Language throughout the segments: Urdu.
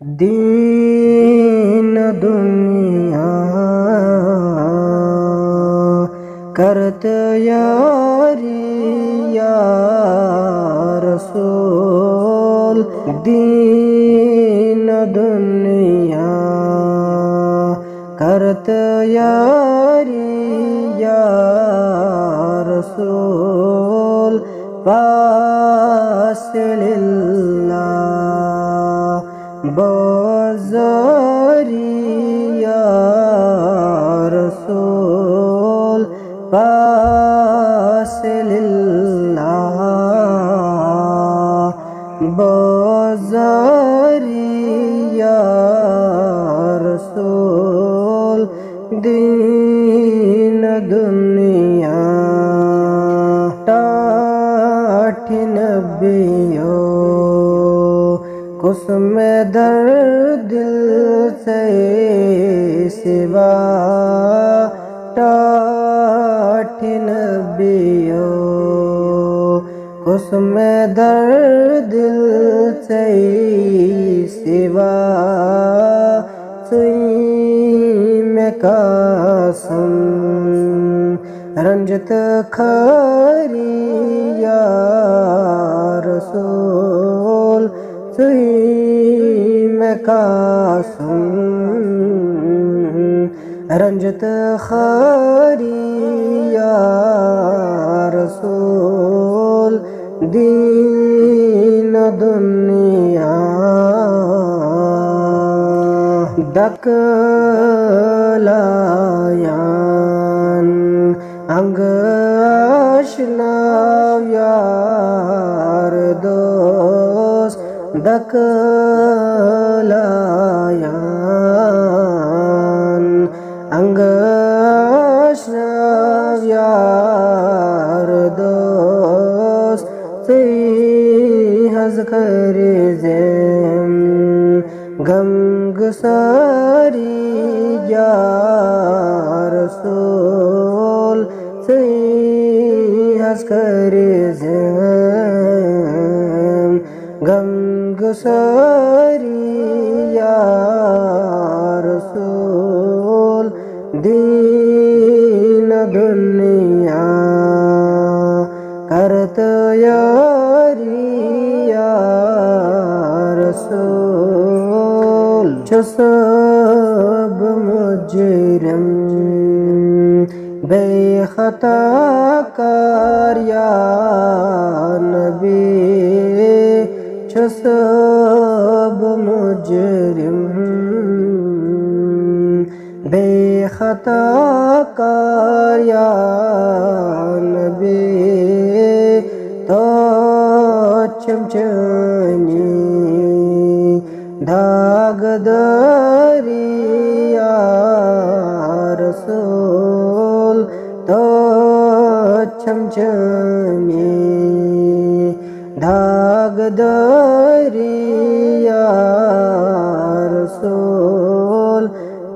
دین دنیا کرت یاری یا رسول، دین دنیا کرت یاری یا رسول، پاس للہ بازاری یا رسول، پاس للہ بازاری یا رسول، دین دنیا ٹاٹھ نبیو قسم در دل سے سوا، ٹاٹھ نبیو قسم در دل سے سوا، سوئی میں قاسم رنجت کھاری یا رسول، سوئی میں قاسم رنجت خاری یا رسول، دین دنیا دک لایان انگ آشنا یار دوست، دک لایان انگ آشنا یار دوست، سی حز کر زیم غم گساری یا رسول، سی حز کر زیم غم گساری یا رسول، دین دنیا کرت یاری یا رسول، چو سب مجرم بے خطا کار یا نبی، چو سب مجرم بے خطا کار یا نبی، تو چمچنی داغ داری یا رسول، تو چمچنی داغ داری یا رسول،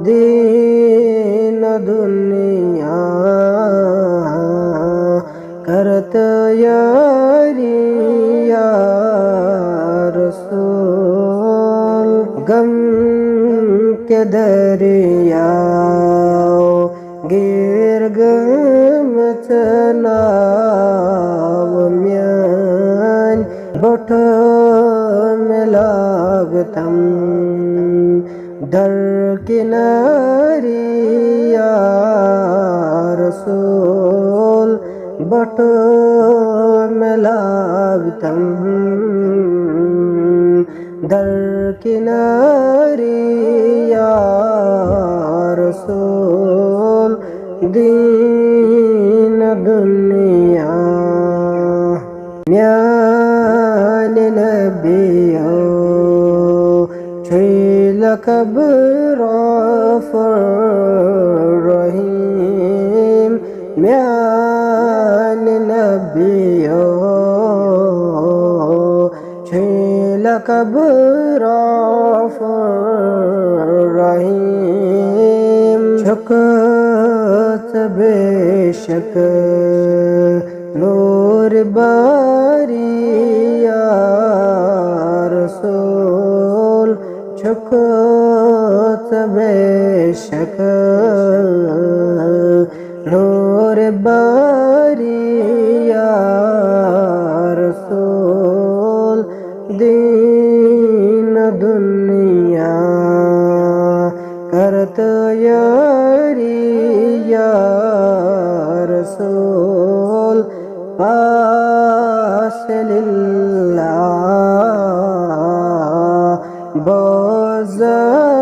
دین دنیا کرت یاری یا رسول، غم کے دریا گر گمت ناو میان بٹھ میں لاگتم در کناری یا رسول، بٹ میں لاگتم در کناری یا رسول، دین دنیا میان نبیو چھوئی لقب غفور رحیم، میان نبیو چھوئی لقب غفور رحیم، چھکت بے شک نور باری یا رسول، شکوت بے شک نور باری یا رسول دین دنیا کرت یاری یا رسول پاس للہ بوزا